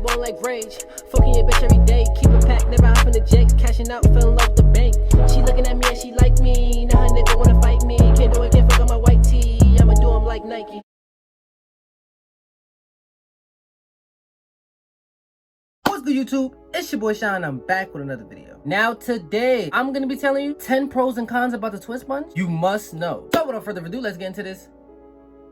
born like rage. Fucking your bitch every day. Keep a pack, never hopping the jets. Cashing out, fell in love with the bank. She looking at me and she like me. Now her nigga wanna fight me. Can't do it, can't fuck on my white tee. I'ma do him like Nike. What's good, YouTube? It's your boy Sean. I'm back with another video. Now today, I'm gonna be telling you 10 pros and cons about the twist sponge you must know. So without further ado, let's get into this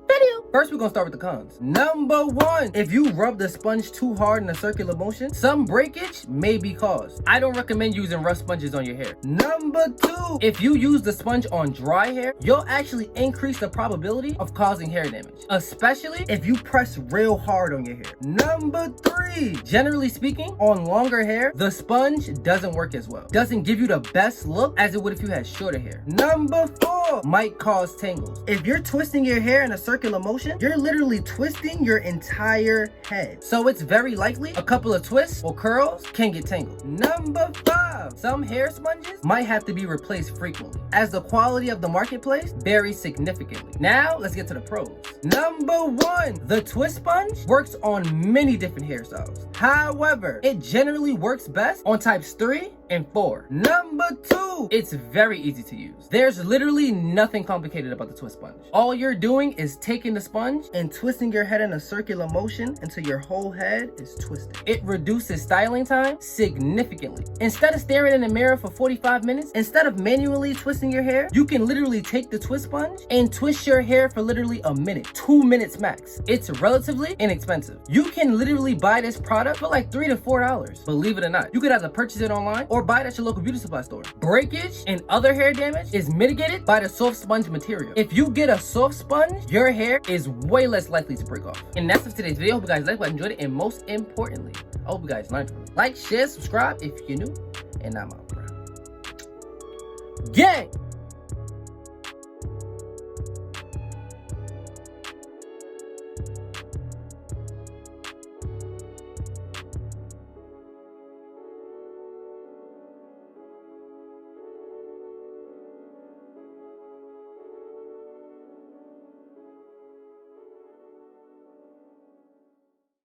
video. First, we're gonna start with the cons. Number 1, if you rub the sponge too hard in a circular motion, some breakage may be caused. I don't recommend using rough sponges on your hair. Number 2, if you use the sponge on dry hair, you'll actually increase the probability of causing hair damage, especially if you press real hard on your hair. Number 3, generally speaking, on longer hair, the sponge doesn't work as well. Doesn't give you the best look as it would if you had shorter hair. Number 4, might cause tangles. If you're twisting your hair in a circular motion, you're literally twisting your entire head. So it's very likely a couple of twists or curls can get tangled. Number 5, some hair sponges might have to be replaced frequently, as the quality of the marketplace varies significantly. Now, let's get to the pros. Number 1, the twist sponge works on many different hairstyles. However, it generally works best on types 3 and 4. Number 2, it's very easy to use. There's literally nothing complicated about the twist sponge. All you're doing is taking the sponge and twisting your head in a circular motion until your whole head is twisted. It reduces styling time significantly. Instead of staring in the mirror for 45 minutes, instead of manually twisting your hair, you can literally take the twist sponge and twist your hair for literally a minute, 2 minutes max. It's relatively inexpensive. You can literally buy this product for like $3 to $4. Believe it or not, you could either purchase it online or buy it at your local beauty supply store. Breakage and other hair damage is mitigated by the soft sponge material. If you get a soft sponge, your hair is way less likely to break off. And that's it for today's video. I hope you guys liked it, enjoyed it, and most importantly, I hope you guys learned from it. Like, share, subscribe if you're new, and I'm out, bro. Gang!